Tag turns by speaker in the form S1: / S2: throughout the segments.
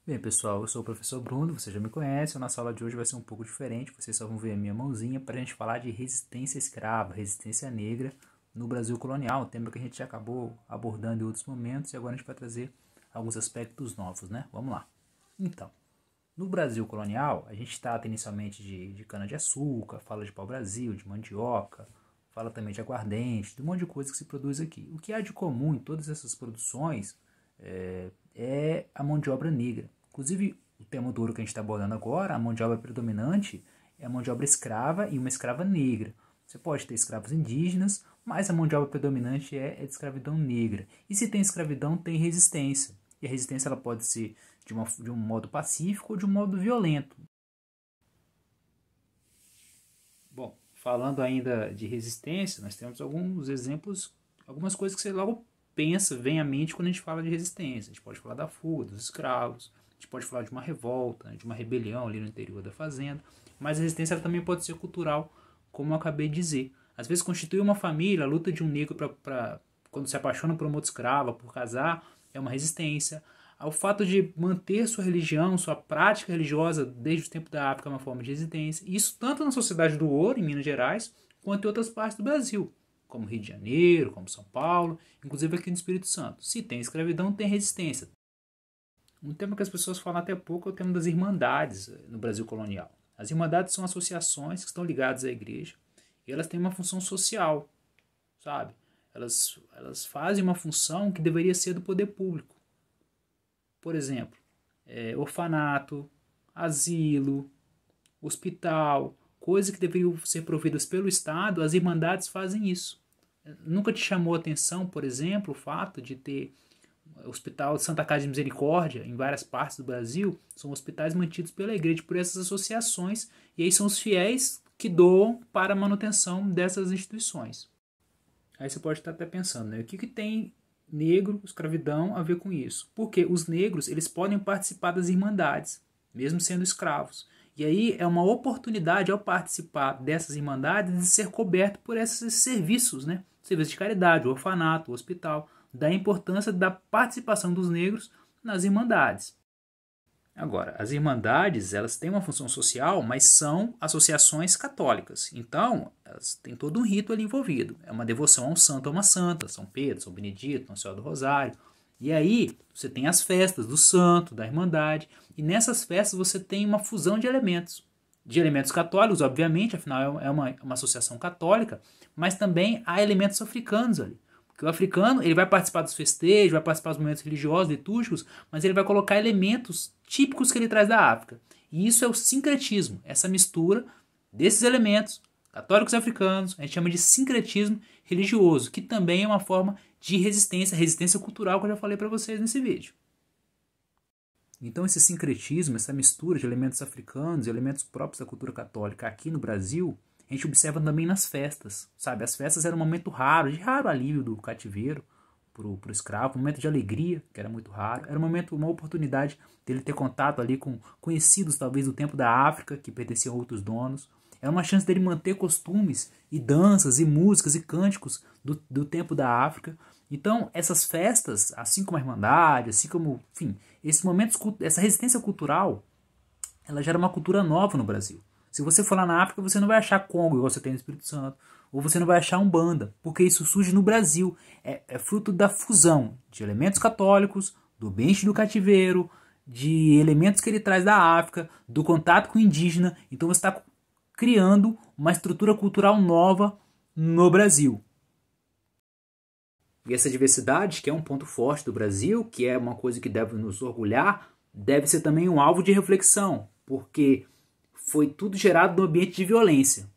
S1: Bem, pessoal, eu sou o professor Bruno, você já me conhece. A nossa aula de hoje vai ser um pouco diferente, vocês só vão ver a minha mãozinha para a gente falar de resistência escrava, resistência negra no Brasil colonial, um tema que a gente já acabou abordando em outros momentos e agora a gente vai trazer alguns aspectos novos, né? Vamos lá. Então, no Brasil colonial, a gente trata inicialmente de cana-de-açúcar, fala de pau-brasil, de mandioca, fala também de aguardente, de um monte de coisa que se produz aqui. O que há de comum em todas essas produções é a mão de obra negra. Inclusive, o tema do ouro que a gente está abordando agora, a mão de obra predominante é a mão de obra escrava e uma escrava negra. Você pode ter escravos indígenas, mas a mão de obra predominante é de escravidão negra. E se tem escravidão, tem resistência. E a resistência ela pode ser de um modo pacífico ou de um modo violento. Bom, falando ainda de resistência, nós temos alguns exemplos, algumas coisas que você logo pensa, vem à mente quando a gente fala de resistência. A gente pode falar da fuga dos escravos, a gente pode falar de uma revolta, de uma rebelião ali no interior da fazenda, mas a resistência ela também pode ser cultural, como eu acabei de dizer. Às vezes constitui uma família, a luta de um negro para quando se apaixona por uma outra escrava, por casar, é uma resistência. O fato de manter sua religião, sua prática religiosa desde o tempo da África é uma forma de resistência. Isso tanto na sociedade do ouro, em Minas Gerais, quanto em outras partes do Brasil, como Rio de Janeiro, como São Paulo, inclusive aqui no Espírito Santo. Se tem escravidão, tem resistência. Um tema que as pessoas falam até pouco é o tema das irmandades no Brasil colonial. As irmandades são associações que estão ligadas à igreja e elas têm uma função social, sabe? Elas fazem uma função que deveria ser do poder público. Por exemplo, orfanato, asilo, hospital, coisas que deveriam ser providas pelo Estado, as irmandades fazem isso. Nunca te chamou a atenção, por exemplo, o fato de ter Hospital de Santa Casa de Misericórdia em várias partes do Brasil? São hospitais mantidos pela igreja por essas associações, e aí são os fiéis que doam para a manutenção dessas instituições. Aí você pode estar até pensando, né? O que tem negro, escravidão a ver com isso? Porque os negros eles podem participar das irmandades, mesmo sendo escravos. E aí é uma oportunidade ao participar dessas irmandades de ser coberto por esses serviços, né? Serviços de caridade, o orfanato, o hospital, da importância da participação dos negros nas irmandades. Agora, as irmandades elas têm uma função social, mas são associações católicas. Então, elas têm todo um rito ali envolvido. É uma devoção a um santo ou uma santa, São Pedro, São Benedito, Nossa Senhora do Rosário. E aí, você tem as festas do santo, da irmandade, e nessas festas você tem uma fusão de elementos. De elementos católicos, obviamente, afinal é uma associação católica, mas também há elementos africanos ali. Porque o africano ele vai participar dos festejos, vai participar dos momentos religiosos, litúrgicos, mas ele vai colocar elementos típicos que ele traz da África. E isso é o sincretismo, essa mistura desses elementos católicos e africanos, a gente chama de sincretismo religioso, que também é uma forma de resistência cultural que eu já falei para vocês nesse vídeo. Então esse sincretismo, essa mistura de elementos africanos e elementos próprios da cultura católica aqui no Brasil, a gente observa também nas festas, sabe? As festas eram um momento raro, de raro alívio do cativeiro pro escravo, um momento de alegria, que era muito raro. Era um momento, uma oportunidade dele ter contato ali com conhecidos, talvez, do tempo da África, que pertenciam a outros donos. Era uma chance dele manter costumes e danças e músicas e cânticos do tempo da África. Então, essas festas, assim como a Irmandade, assim como, enfim, esses momentos, essa resistência cultural, ela gera uma cultura nova no Brasil. Se você for lá na África, você não vai achar Congo, igual você tem no Espírito Santo. Ou você não vai achar Umbanda, porque isso surge no Brasil. É fruto da fusão de elementos católicos, do ambiente do cativeiro, de elementos que ele traz da África, do contato com o indígena. Então você está criando uma estrutura cultural nova no Brasil. E essa diversidade, que é um ponto forte do Brasil, que é uma coisa que deve nos orgulhar, deve ser também um alvo de reflexão, porque foi tudo gerado no ambiente de violência.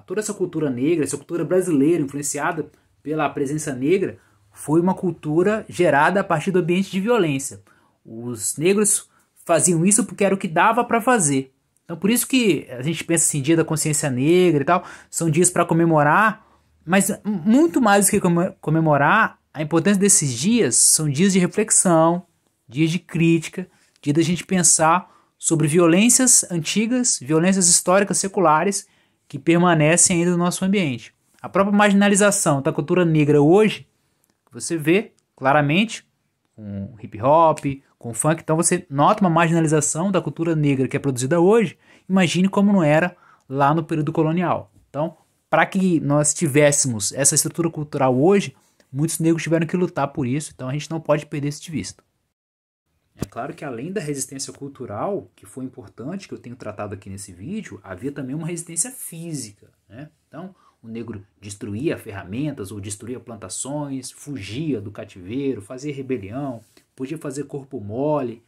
S1: Toda essa cultura negra, essa cultura brasileira influenciada pela presença negra, foi uma cultura gerada a partir do ambiente de violência. Os negros faziam isso porque era o que dava para fazer. Então por isso que a gente pensa assim, Dia da Consciência Negra e tal, são dias para comemorar, mas muito mais do que comemorar, a importância desses dias são dias de reflexão, dias de crítica, dia da gente pensar sobre violências antigas, violências históricas seculares que permanecem ainda no nosso ambiente. A própria marginalização da cultura negra hoje, você vê claramente com hip hop, com o funk. Então você nota uma marginalização da cultura negra que é produzida hoje. Imagine como não era lá no período colonial. Então, para que nós tivéssemos essa estrutura cultural hoje, muitos negros tiveram que lutar por isso, então a gente não pode perder isso de vista. É claro que além da resistência cultural, que foi importante, que eu tenho tratado aqui nesse vídeo, havia também uma resistência física, né? Então, o negro destruía ferramentas ou destruía plantações, fugia do cativeiro, fazia rebelião, podia fazer corpo mole,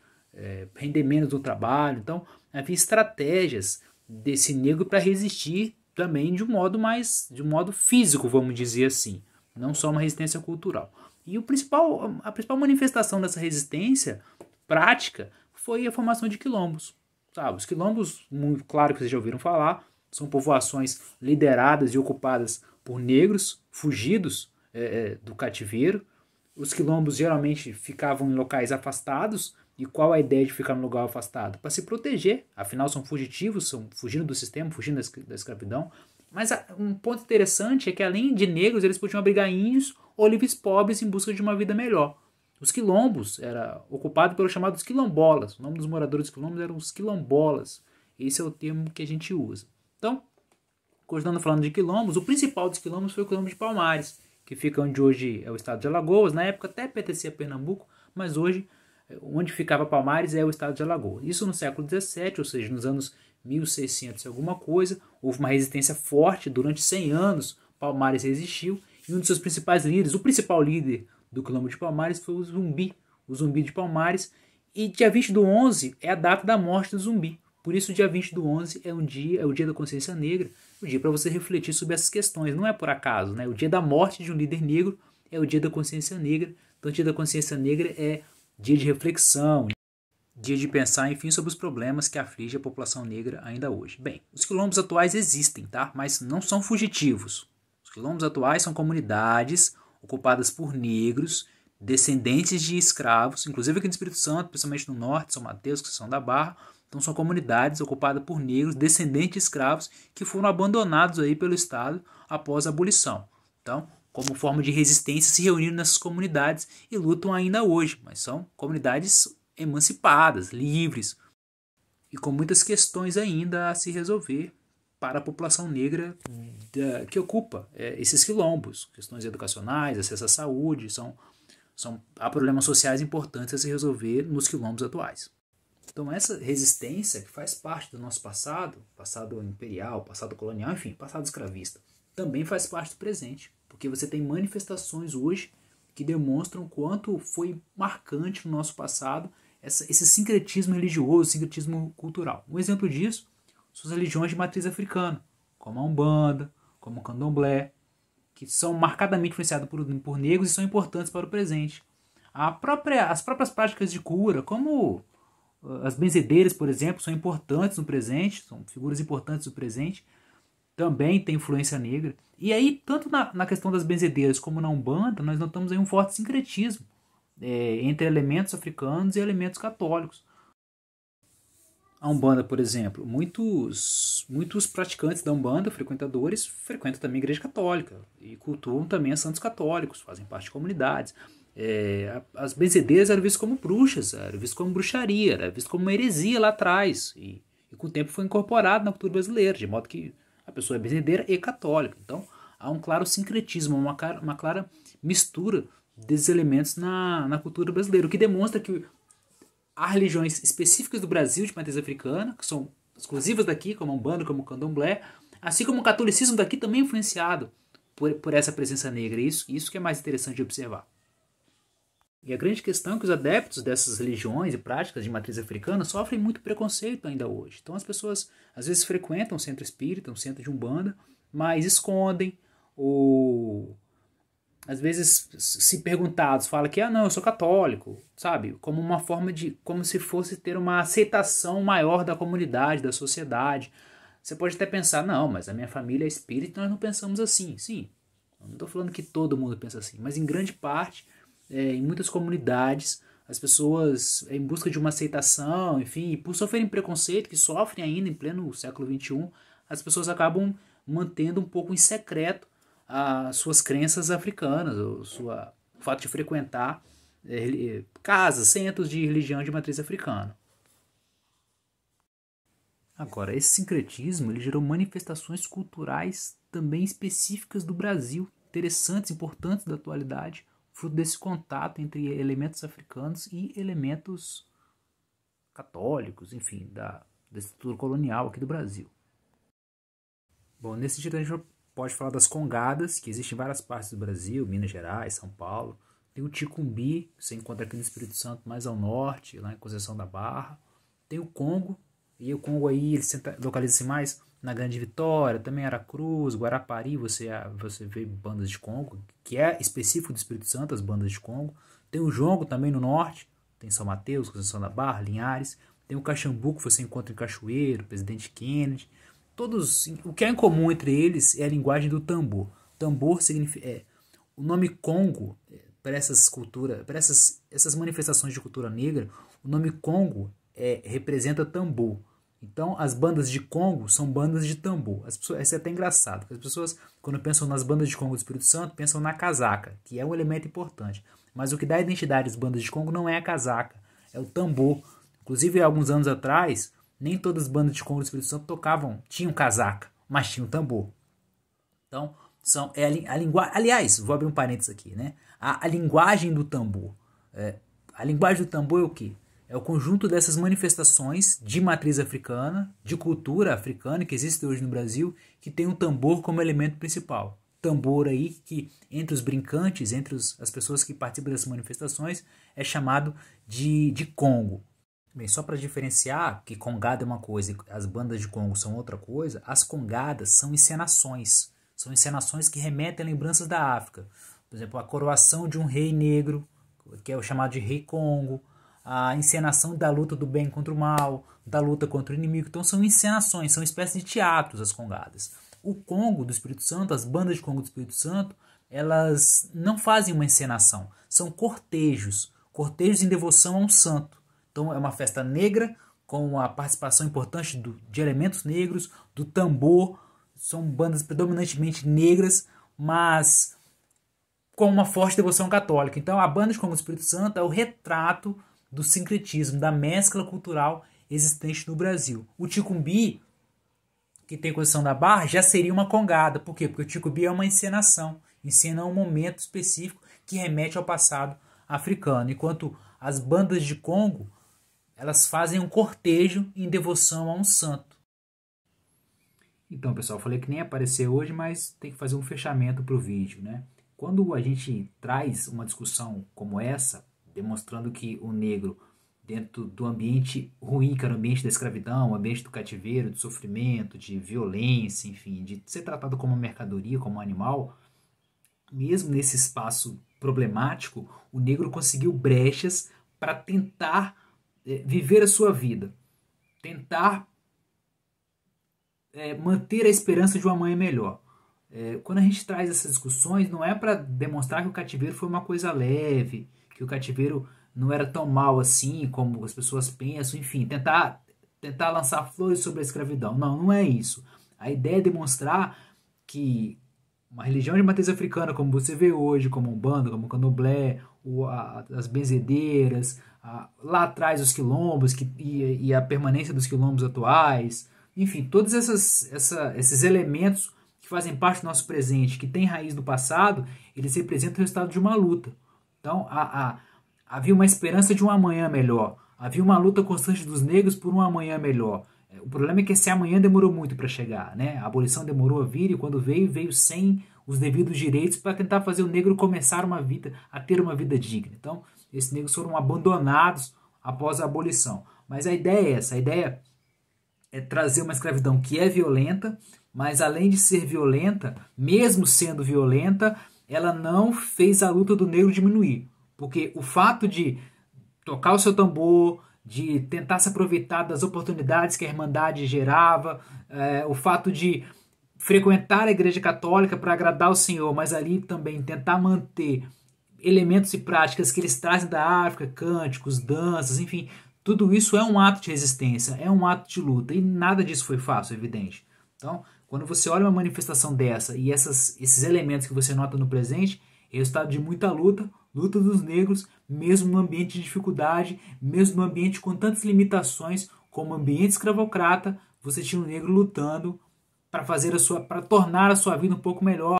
S1: render menos no trabalho. Então, havia estratégias desse negro para resistir também de um modo físico, vamos dizer assim, não só uma resistência cultural. E a principal manifestação dessa resistência prática foi a formação de quilombos. Sabe? Os quilombos, muito claro que vocês já ouviram falar, são povoações lideradas e ocupadas por negros fugidos do cativeiro. Os quilombos geralmente ficavam em locais afastados. E qual a ideia de ficar num lugar afastado? Para se proteger, afinal são fugitivos, são fugindo do sistema, fugindo da escravidão. Mas um ponto interessante é que além de negros, eles podiam abrigar índios ou livres pobres em busca de uma vida melhor. Os quilombos era ocupado pelos chamados quilombolas. O nome dos moradores dos quilombos eram os quilombolas. Esse é o termo que a gente usa. Então, continuando falando de quilombos, o principal dos quilombos foi o quilombo de Palmares, que fica onde hoje é o estado de Alagoas. Na época até pertencia a Pernambuco, mas hoje onde ficava Palmares é o estado de Alagoas. Isso no século XVII, ou seja, nos anos 1600 e alguma coisa, houve uma resistência forte, durante 100 anos Palmares resistiu, e um dos seus principais líderes, o principal líder do quilombo de Palmares foi o Zumbi de Palmares, e dia 20/11 é a data da morte do Zumbi. Por isso, dia 20/11 é o dia da consciência negra, o dia para você refletir sobre essas questões. Não é por acaso, né? O dia da morte de um líder negro é o dia da consciência negra. Então, o dia da consciência negra é dia de reflexão, dia de pensar, enfim, sobre os problemas que afligem a população negra ainda hoje. Bem, os quilombos atuais existem, tá? Mas não são fugitivos. Os quilombos atuais são comunidades ocupadas por negros, descendentes de escravos, inclusive aqui no Espírito Santo, principalmente no norte, São Mateus, que são da Barra. Então são comunidades ocupadas por negros, descendentes de escravos, que foram abandonados aí pelo Estado após a abolição. Então, como forma de resistência, se reuniram nessas comunidades e lutam ainda hoje, mas são comunidades emancipadas, livres, e com muitas questões ainda a se resolver para a população negra que ocupa esses quilombos, questões educacionais, acesso à saúde, há problemas sociais importantes a se resolver nos quilombos atuais. Então essa resistência, que faz parte do nosso passado imperial, passado colonial, enfim, passado escravista, também faz parte do presente, porque você tem manifestações hoje que demonstram quanto foi marcante no nosso passado esse sincretismo religioso, sincretismo cultural. Um exemplo disso são as religiões de matriz africana, como a Umbanda, como o Candomblé, que são marcadamente influenciadas por negros e são importantes para o presente. As próprias práticas de cura, como as benzedeiras, por exemplo, são importantes no presente, são figuras importantes no presente, também tem influência negra. E aí, tanto na questão das benzedeiras como na Umbanda, nós notamos aí um forte sincretismo entre elementos africanos e elementos católicos. A Umbanda, por exemplo, muitos praticantes da Umbanda, frequentadores, frequentam também a Igreja Católica e cultuam também a santos católicos, fazem parte de comunidades. As benzedeiras eram vistas como bruxas, eram vistas como bruxaria, era visto como uma heresia lá atrás, e com o tempo foi incorporado na cultura brasileira, de modo que a pessoa é benzedeira e católica. Então há um claro sincretismo, uma clara mistura desses elementos na cultura brasileira, o que demonstra que há religiões específicas do Brasil de matriz africana, que são exclusivas daqui, como a Umbanda, como o Candomblé, assim como o catolicismo daqui também é influenciado por essa presença negra. Isso que é mais interessante de observar. E a grande questão é que os adeptos dessas religiões e práticas de matriz africana sofrem muito preconceito ainda hoje. Então as pessoas às vezes frequentam um centro espírita, um centro de Umbanda, mas escondem, ou às vezes, se perguntados, fala que não, eu sou católico, sabe? Como uma forma como se fosse ter uma aceitação maior da comunidade, da sociedade. Você pode até pensar, não, mas a minha família é espírita, nós não pensamos assim. Sim, eu não estou falando que todo mundo pensa assim, mas em grande parte, em muitas comunidades, as pessoas, em busca de uma aceitação, enfim, e por sofrerem preconceito, que sofrem ainda em pleno século XXI, as pessoas acabam mantendo um pouco em secreto as suas crenças africanas, o fato de frequentar casas, centros de religião de matriz africana. Agora, esse sincretismo ele gerou manifestações culturais também específicas do Brasil, interessantes, importantes da atualidade, fruto desse contato entre elementos africanos e elementos católicos, enfim, da estrutura colonial aqui do Brasil. Bom, nesse sentido a gente pode falar das congadas, que existem em várias partes do Brasil, Minas Gerais, São Paulo. Tem o ticumbi, que você encontra aqui no Espírito Santo, mais ao norte, lá em Conceição da Barra. Tem o Congo, e o Congo aí ele localiza-se mais na Grande Vitória, também Aracruz, Guarapari, você vê bandas de Congo, que é específico do Espírito Santo, as bandas de Congo. Tem o jongo também no norte, tem São Mateus, Conceição da Barra, Linhares. Tem o caxambu, que você encontra em Cachoeiro, Presidente Kennedy. Todos, o que é em comum entre eles é a linguagem do tambor. Tambor significa... o nome Congo, para essas culturas, para essas manifestações de cultura negra, o nome Congo representa tambor. Então, as bandas de Congo são bandas de tambor. Isso é até engraçado, porque as pessoas, quando pensam nas bandas de Congo do Espírito Santo, pensam na casaca, que é um elemento importante. Mas o que dá identidade às bandas de Congo não é a casaca, é o tambor. Inclusive, há alguns anos atrás, nem todas as bandas de Congo do Espírito Santo tinham casaca, mas tinham tambor. Então, a linguagem... Aliás, vou abrir um parênteses aqui, né? A linguagem do tambor. A linguagem do tambor é o quê? É o conjunto dessas manifestações de matriz africana, de cultura africana, que existe hoje no Brasil, que tem o tambor como elemento principal. Tambor aí que, entre os brincantes, entre as pessoas que participam dessas manifestações, é chamado de Congo. Bem, só para diferenciar que congada é uma coisa e as bandas de Congo são outra coisa, as congadas são encenações. São encenações que remetem a lembranças da África. Por exemplo, a coroação de um rei negro, que é o chamado de Rei Congo, a encenação da luta do bem contra o mal, da luta contra o inimigo. Então são encenações, são espécies de teatros as congadas. O Congo do Espírito Santo, as bandas de Congo do Espírito Santo, elas não fazem uma encenação, são cortejos em devoção a um santo. Então é uma festa negra com a participação importante de elementos negros, do tambor. São bandas predominantemente negras, mas com uma forte devoção católica. Então a banda de Congo do Espírito Santo é o retrato do sincretismo, da mescla cultural existente no Brasil. O ticumbi, que tem Conceição da Barra, já seria uma congada. Por quê? Porque o ticumbi é uma encenação. Encena um momento específico que remete ao passado africano. Enquanto as bandas de Congo, elas fazem um cortejo em devoção a um santo. Então, pessoal, eu falei que nem ia aparecer hoje, mas tem que fazer um fechamento para o vídeo, né? Quando a gente traz uma discussão como essa, demonstrando que o negro, dentro do ambiente ruim, que era o ambiente da escravidão, o ambiente do cativeiro, de sofrimento, de violência, enfim, de ser tratado como uma mercadoria, como um animal, mesmo nesse espaço problemático, o negro conseguiu brechas para tentar viver a sua vida, tentar manter a esperança de uma amanhã melhor. Quando a gente traz essas discussões, não é para demonstrar que o cativeiro foi uma coisa leve, que o cativeiro não era tão mal assim como as pessoas pensam, enfim, tentar lançar flores sobre a escravidão. Não é isso. A ideia é demonstrar que uma religião de matriz africana, como você vê hoje, como Umbanda, como Candomblé, as benzedeiras, lá atrás os quilombos e a permanência dos quilombos atuais, enfim, todos esses elementos que fazem parte do nosso presente, que tem raiz do passado, eles representam o resultado de uma luta. Então, havia uma esperança de um amanhã melhor, havia uma luta constante dos negros por um amanhã melhor. O problema é que esse amanhã demorou muito para chegar, né? A abolição demorou a vir e quando veio sem os devidos direitos para tentar fazer o negro começar a ter uma vida digna. Então, esses negros foram abandonados após a abolição. Mas a ideia é essa, a ideia é trazer uma escravidão que é violenta, mas além de ser violenta, mesmo sendo violenta, ela não fez a luta do negro diminuir. Porque o fato de tocar o seu tambor, de tentar se aproveitar das oportunidades que a Irmandade gerava, o fato de frequentar a Igreja Católica para agradar o Senhor, mas ali também tentar manter elementos e práticas que eles trazem da África, cânticos, danças, enfim, tudo isso é um ato de resistência, é um ato de luta, e nada disso foi fácil, é evidente. Então, quando você olha uma manifestação dessa e esses elementos que você nota no presente, é resultado de muita luta, luta dos negros, mesmo no ambiente de dificuldade, mesmo no ambiente com tantas limitações como o ambiente escravocrata, você tinha um negro lutando para tornar a sua vida um pouco melhor.